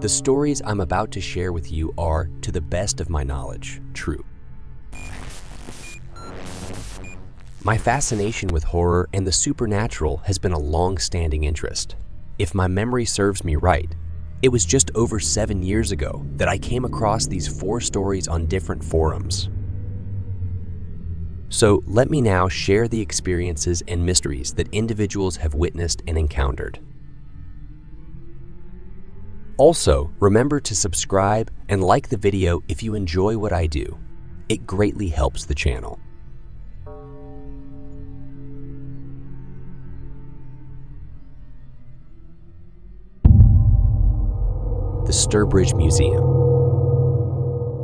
The stories I'm about to share with you are, to the best of my knowledge, true. My fascination with horror and the supernatural has been a long-standing interest. If my memory serves me right, it was just over 7 years ago that I came across these 4 stories on different forums. So let me now share the experiences and mysteries that individuals have witnessed and encountered. Also, remember to subscribe and like the video if you enjoy what I do. It greatly helps the channel. The Sturbridge Museum.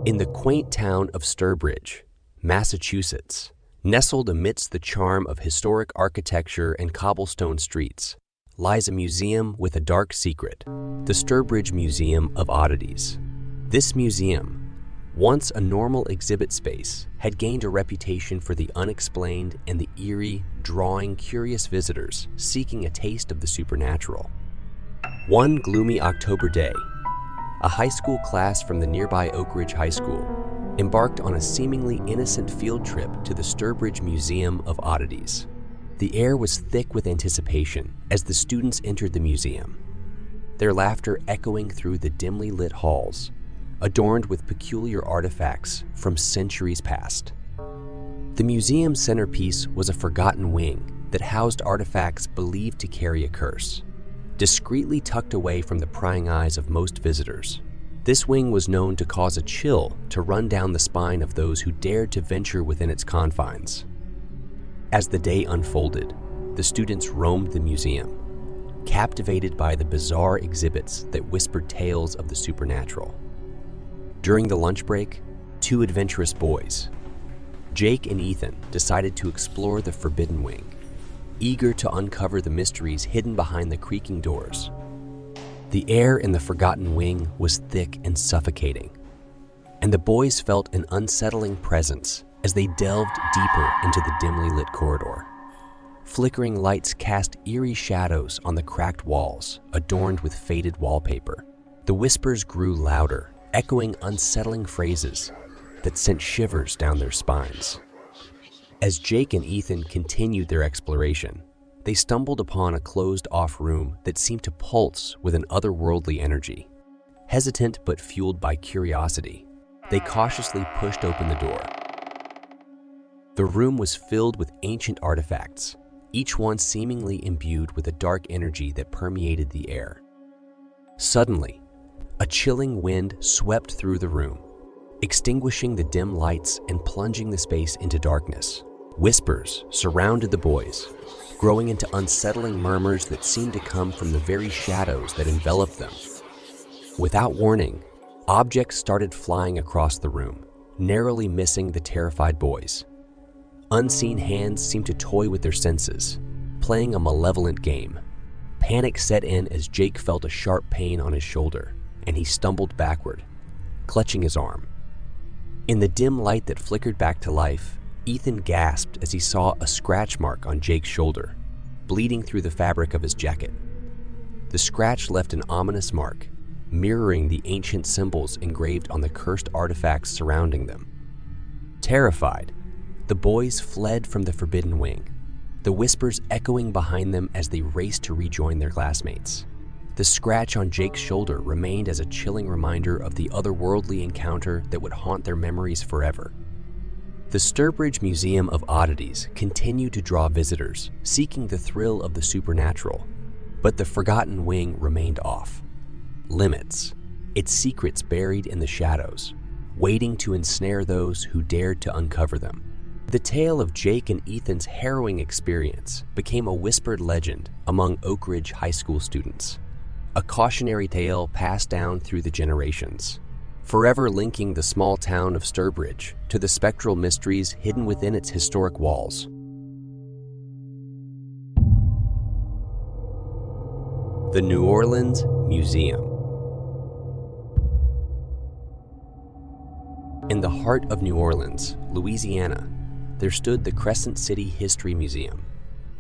In the quaint town of Sturbridge, Massachusetts, nestled amidst the charm of historic architecture and cobblestone streets, lies a museum with a dark secret, the Sturbridge Museum of Oddities. This museum, once a normal exhibit space, had gained a reputation for the unexplained and the eerie, drawing curious visitors seeking a taste of the supernatural. One gloomy October day, a high school class from the nearby Oak Ridge High School embarked on a seemingly innocent field trip to the Sturbridge Museum of Oddities. The air was thick with anticipation as the students entered the museum, their laughter echoing through the dimly lit halls, adorned with peculiar artifacts from centuries past. The museum's centerpiece was a forgotten wing that housed artifacts believed to carry a curse. Discreetly tucked away from the prying eyes of most visitors, this wing was known to cause a chill to run down the spine of those who dared to venture within its confines. As the day unfolded, the students roamed the museum, captivated by the bizarre exhibits that whispered tales of the supernatural. During the lunch break, 2 adventurous boys, Jake and Ethan, decided to explore the forbidden wing, eager to uncover the mysteries hidden behind the creaking doors. The air in the forgotten wing was thick and suffocating, and the boys felt an unsettling presence as they delved deeper into the dimly lit corridor. Flickering lights cast eerie shadows on the cracked walls, adorned with faded wallpaper. The whispers grew louder, echoing unsettling phrases that sent shivers down their spines. As Jake and Ethan continued their exploration, they stumbled upon a closed-off room that seemed to pulse with an otherworldly energy. Hesitant but fueled by curiosity, they cautiously pushed open the door. The room was filled with ancient artifacts, each one seemingly imbued with a dark energy that permeated the air. Suddenly, a chilling wind swept through the room, extinguishing the dim lights and plunging the space into darkness. Whispers surrounded the boys, growing into unsettling murmurs that seemed to come from the very shadows that enveloped them. Without warning, objects started flying across the room, narrowly missing the terrified boys. Unseen hands seemed to toy with their senses, playing a malevolent game. Panic set in as Jake felt a sharp pain on his shoulder, and he stumbled backward, clutching his arm. In the dim light that flickered back to life, Ethan gasped as he saw a scratch mark on Jake's shoulder, bleeding through the fabric of his jacket. The scratch left an ominous mark, mirroring the ancient symbols engraved on the cursed artifacts surrounding them. Terrified, the boys fled from the forbidden wing, the whispers echoing behind them as they raced to rejoin their classmates. The scratch on Jake's shoulder remained as a chilling reminder of the otherworldly encounter that would haunt their memories forever. The Sturbridge Museum of Oddities continued to draw visitors, seeking the thrill of the supernatural, but the forgotten wing remained off limits, its secrets buried in the shadows, waiting to ensnare those who dared to uncover them. The tale of Jake and Ethan's harrowing experience became a whispered legend among Oak Ridge High School students, a cautionary tale passed down through the generations, forever linking the small town of Sturbridge to the spectral mysteries hidden within its historic walls. The New Orleans Museum. In the heart of New Orleans, Louisiana, there stood the Crescent City History Museum,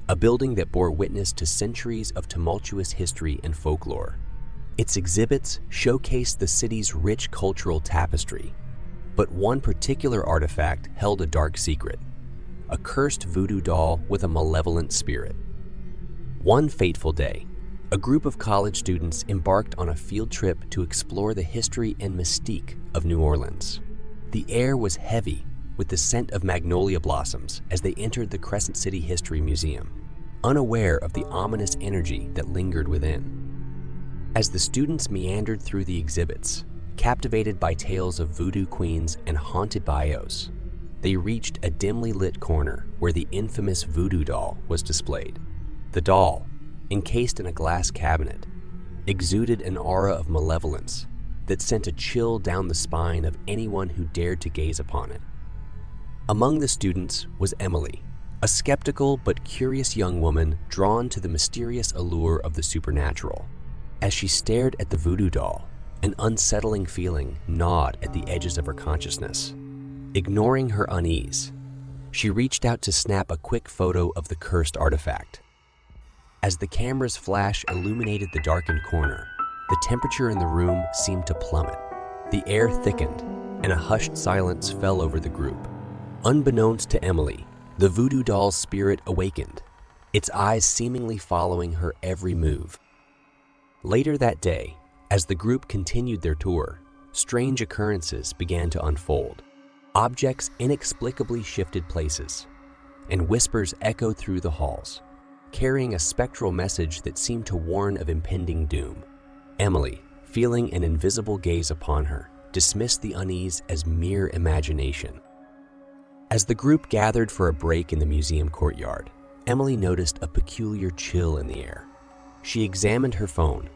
a building that bore witness to centuries of tumultuous history and folklore. Its exhibits showcased the city's rich cultural tapestry, but one particular artifact held a dark secret: a cursed voodoo doll with a malevolent spirit. One fateful day, a group of college students embarked on a field trip to explore the history and mystique of New Orleans. The air was heavy with the scent of magnolia blossoms as they entered the Crescent City History Museum, unaware of the ominous energy that lingered within. As the students meandered through the exhibits, captivated by tales of voodoo queens and haunted bayous, they reached a dimly lit corner where the infamous voodoo doll was displayed. The doll, encased in a glass cabinet, exuded an aura of malevolence that sent a chill down the spine of anyone who dared to gaze upon it. Among the students was Emily, a skeptical but curious young woman drawn to the mysterious allure of the supernatural. As she stared at the voodoo doll, an unsettling feeling gnawed at the edges of her consciousness. Ignoring her unease, she reached out to snap a quick photo of the cursed artifact. As the camera's flash illuminated the darkened corner, the temperature in the room seemed to plummet. The air thickened, and a hushed silence fell over the group. Unbeknownst to Emily, the voodoo doll's spirit awakened, its eyes seemingly following her every move. Later that day, as the group continued their tour, strange occurrences began to unfold. Objects inexplicably shifted places, and whispers echoed through the halls, carrying a spectral message that seemed to warn of impending doom. Emily, feeling an invisible gaze upon her, dismissed the unease as mere imagination. As the group gathered for a break in the museum courtyard, Emily noticed a peculiar chill in the air. She examined her phone,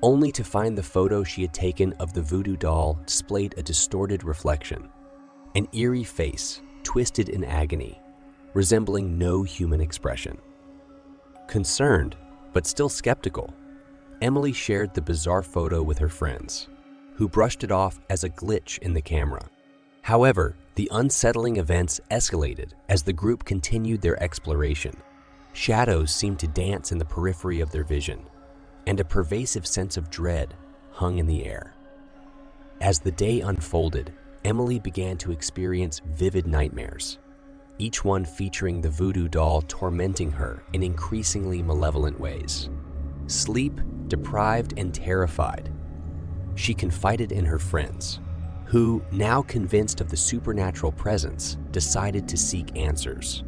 only to find the photo she had taken of the voodoo doll displayed a distorted reflection, an eerie face twisted in agony, resembling no human expression. Concerned, but still skeptical, Emily shared the bizarre photo with her friends, who brushed it off as a glitch in the camera. However, the unsettling events escalated as the group continued their exploration. Shadows seemed to dance in the periphery of their vision, and a pervasive sense of dread hung in the air. As the day unfolded, Emily began to experience vivid nightmares, each one featuring the voodoo doll tormenting her in increasingly malevolent ways. Sleep deprived and terrified, she confided in her friends, who, now convinced of the supernatural presence, decided to seek answers.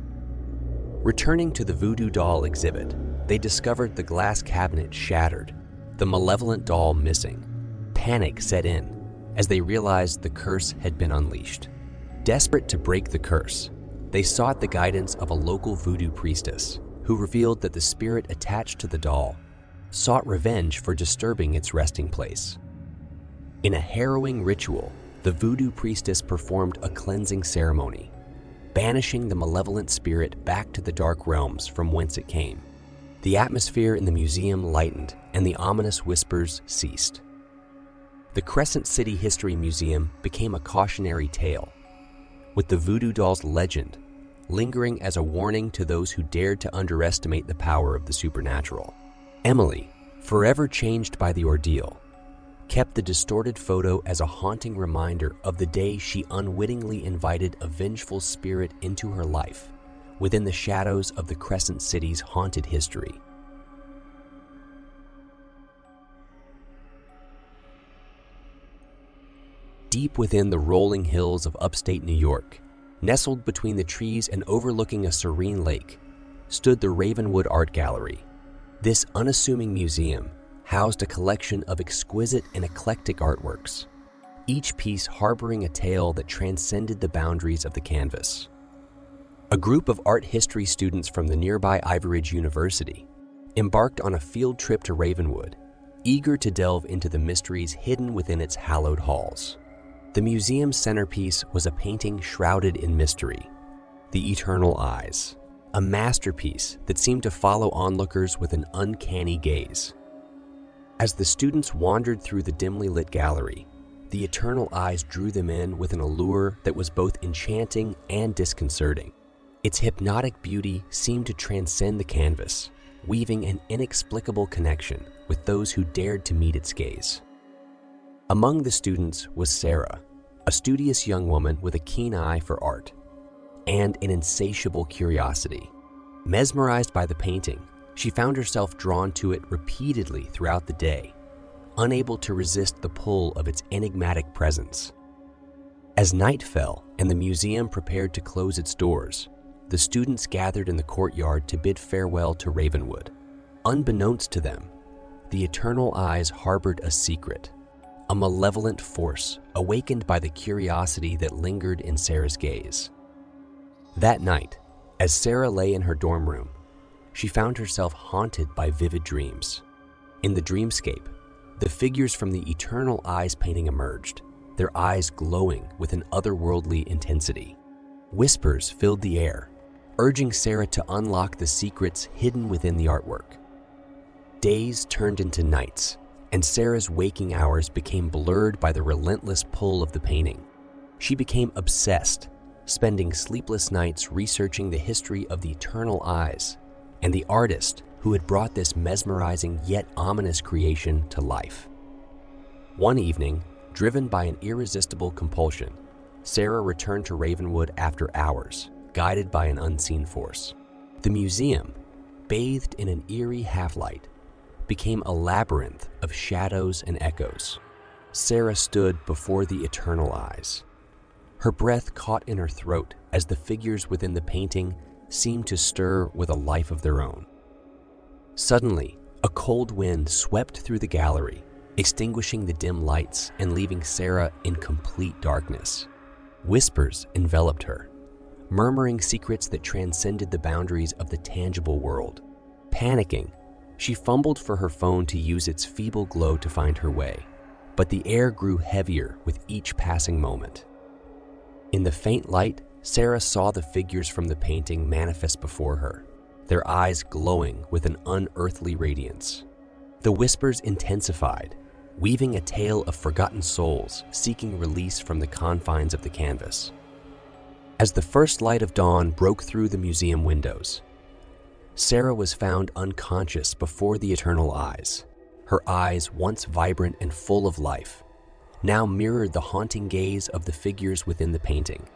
Returning to the voodoo doll exhibit, they discovered the glass cabinet shattered, the malevolent doll missing. Panic set in as they realized the curse had been unleashed. Desperate to break the curse, they sought the guidance of a local voodoo priestess, who revealed that the spirit attached to the doll sought revenge for disturbing its resting place. In a harrowing ritual, the voodoo priestess performed a cleansing ceremony, banishing the malevolent spirit back to the dark realms from whence it came. The atmosphere in the museum lightened, and the ominous whispers ceased. The Crescent City History Museum became a cautionary tale, with the voodoo doll's legend lingering as a warning to those who dared to underestimate the power of the supernatural. Emily, forever changed by the ordeal, kept the distorted photo as a haunting reminder of the day she unwittingly invited a vengeful spirit into her life within the shadows of the Crescent City's haunted history. Deep within the rolling hills of upstate New York, nestled between the trees and overlooking a serene lake, stood the Ravenwood Art Gallery. This unassuming museum housed a collection of exquisite and eclectic artworks, each piece harboring a tale that transcended the boundaries of the canvas. A group of art history students from the nearby Ivy Ridge University embarked on a field trip to Ravenwood, eager to delve into the mysteries hidden within its hallowed halls. The museum's centerpiece was a painting shrouded in mystery, The Eternal Eyes, a masterpiece that seemed to follow onlookers with an uncanny gaze. As the students wandered through the dimly lit gallery, the eternal eyes drew them in with an allure that was both enchanting and disconcerting. Its hypnotic beauty seemed to transcend the canvas, weaving an inexplicable connection with with those who dared to meet its gaze. Among the students was Sarah, a studious young woman with a keen eye for art and an insatiable curiosity. Mesmerized by the painting, she found herself drawn to it repeatedly throughout the day, unable to resist the pull of its enigmatic presence. As night fell and the museum prepared to close its doors, the students gathered in the courtyard to bid farewell to Ravenwood. Unbeknownst to them, the Eternal Eyes harbored a secret, a malevolent force awakened by the curiosity that lingered in Sarah's gaze. That night, as Sarah lay in her dorm room, she found herself haunted by vivid dreams. In the dreamscape, the figures from the Eternal Eyes painting emerged, their eyes glowing with an otherworldly intensity. Whispers filled the air, urging Sarah to unlock the secrets hidden within the artwork. Days turned into nights, and Sarah's waking hours became blurred by the relentless pull of the painting. She became obsessed, spending sleepless nights researching the history of the Eternal Eyes and the artist who had brought this mesmerizing yet ominous creation to life. One evening, driven by an irresistible compulsion, Sarah returned to Ravenwood after hours, guided by an unseen force. The museum, bathed in an eerie half-light, became a labyrinth of shadows and echoes. Sarah stood before the Eternal Eyes. Her breath caught in her throat as the figures within the painting seemed to stir with a life of their own. Suddenly, a cold wind swept through the gallery, extinguishing the dim lights and leaving Sarah in complete darkness. Whispers enveloped her, murmuring secrets that transcended the boundaries of the tangible world. Panicking, she fumbled for her phone to use its feeble glow to find her way, but the air grew heavier with each passing moment. In the faint light, Sarah saw the figures from the painting manifest before her, their eyes glowing with an unearthly radiance. The whispers intensified, weaving a tale of forgotten souls seeking release from the confines of the canvas. As the first light of dawn broke through the museum windows, Sarah was found unconscious before the Eternal Eyes. Her eyes, once vibrant and full of life, now mirrored the haunting gaze of the figures within the painting.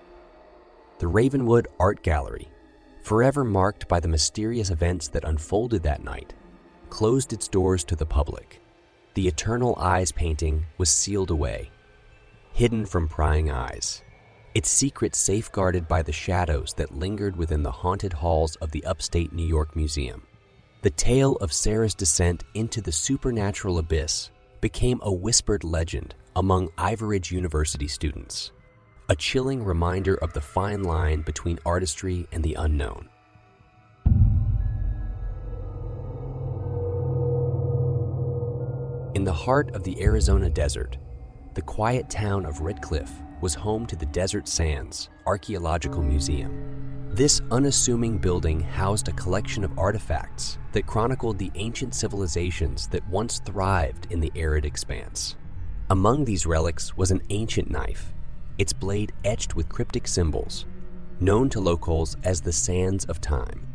The Ravenwood Art Gallery, forever marked by the mysterious events that unfolded that night, closed its doors to the public. The Eternal Eyes painting was sealed away, hidden from prying eyes, its secrets safeguarded by the shadows that lingered within the haunted halls of the upstate New York Museum. The tale of Sarah's descent into the supernatural abyss became a whispered legend among Ivy Ridge University students, a chilling reminder of the fine line between artistry and the unknown. In the heart of the Arizona desert, the quiet town of Redcliff was home to the Desert Sands Archaeological Museum. This unassuming building housed a collection of artifacts that chronicled the ancient civilizations that once thrived in the arid expanse. Among these relics was an ancient knife, its blade etched with cryptic symbols, known to locals as the Sands of Time.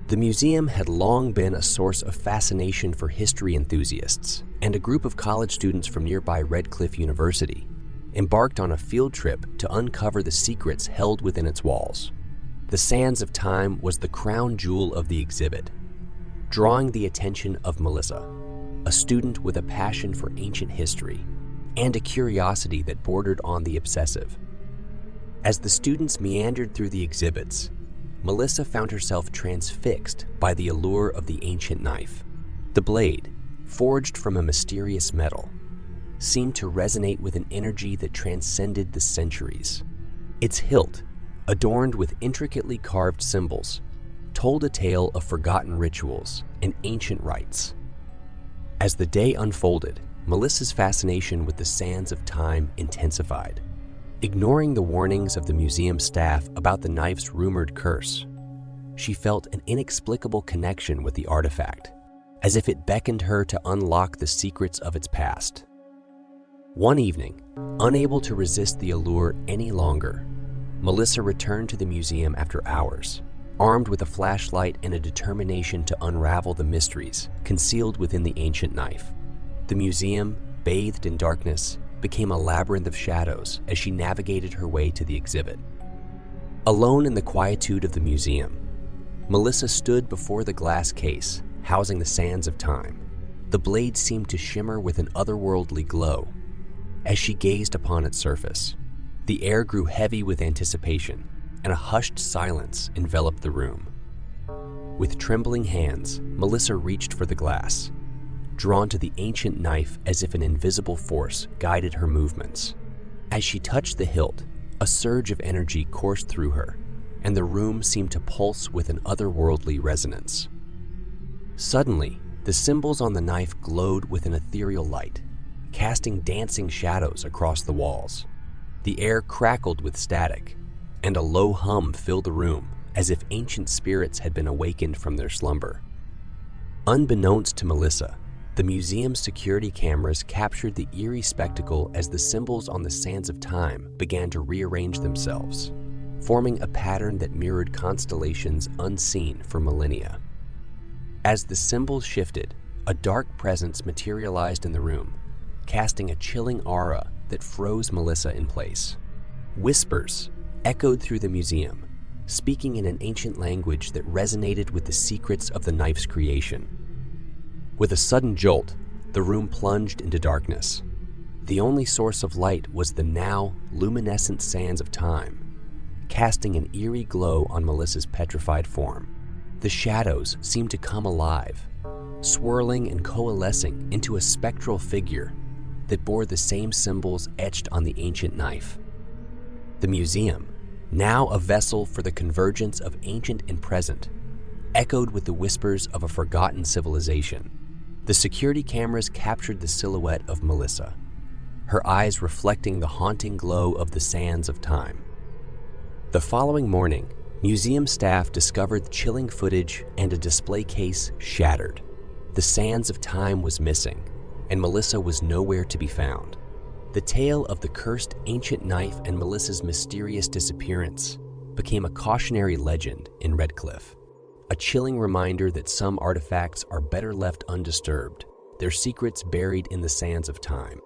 The museum had long been a source of fascination for history enthusiasts, and a group of college students from nearby Redcliff University embarked on a field trip to uncover the secrets held within its walls. The Sands of Time was the crown jewel of the exhibit, drawing the attention of Melissa, a student with a passion for ancient history and a curiosity that bordered on the obsessive. As the students meandered through the exhibits, Melissa found herself transfixed by the allure of the ancient knife. The blade, forged from a mysterious metal, seemed to resonate with an energy that transcended the centuries. Its hilt, adorned with intricately carved symbols, told a tale of forgotten rituals and ancient rites. As the day unfolded, Melissa's fascination with the Sands of Time intensified. Ignoring the warnings of the museum staff about the knife's rumored curse, she felt an inexplicable connection with the artifact, as if it beckoned her to unlock the secrets of its past. One evening, unable to resist the allure any longer, Melissa returned to the museum after hours, armed with a flashlight and a determination to unravel the mysteries concealed within the ancient knife. The museum, bathed in darkness, became a labyrinth of shadows as she navigated her way to the exhibit. Alone in the quietude of the museum, Melissa stood before the glass case housing the sands of time. The blade seemed to shimmer with an otherworldly glow. As she gazed upon its surface, the air grew heavy with anticipation, and a hushed silence enveloped the room. With trembling hands, Melissa reached for the glass, drawn to the ancient knife as if an invisible force guided her movements. As she touched the hilt, a surge of energy coursed through her, and the room seemed to pulse with an otherworldly resonance. Suddenly, the symbols on the knife glowed with an ethereal light, casting dancing shadows across the walls. The air crackled with static, and a low hum filled the room as if ancient spirits had been awakened from their slumber. Unbeknownst to Melissa, the museum's security cameras captured the eerie spectacle as the symbols on the sands of time began to rearrange themselves, forming a pattern that mirrored constellations unseen for millennia. As the symbols shifted, a dark presence materialized in the room, casting a chilling aura that froze Melissa in place. Whispers echoed through the museum, speaking in an ancient language that resonated with the secrets of the knife's creation. With a sudden jolt, the room plunged into darkness. The only source of light was the now luminescent sands of time, casting an eerie glow on Melissa's petrified form. The shadows seemed to come alive, swirling and coalescing into a spectral figure that bore the same symbols etched on the ancient knife. The museum, now a vessel for the convergence of ancient and present, echoed with the whispers of a forgotten civilization. The security cameras captured the silhouette of Melissa, her eyes reflecting the haunting glow of the sands of time. The following morning, museum staff discovered chilling footage and a display case shattered. The sands of time was missing, and Melissa was nowhere to be found. The tale of the cursed ancient knife and Melissa's mysterious disappearance became a cautionary legend in Redcliff, a chilling reminder that some artifacts are better left undisturbed, their secrets buried in the sands of time.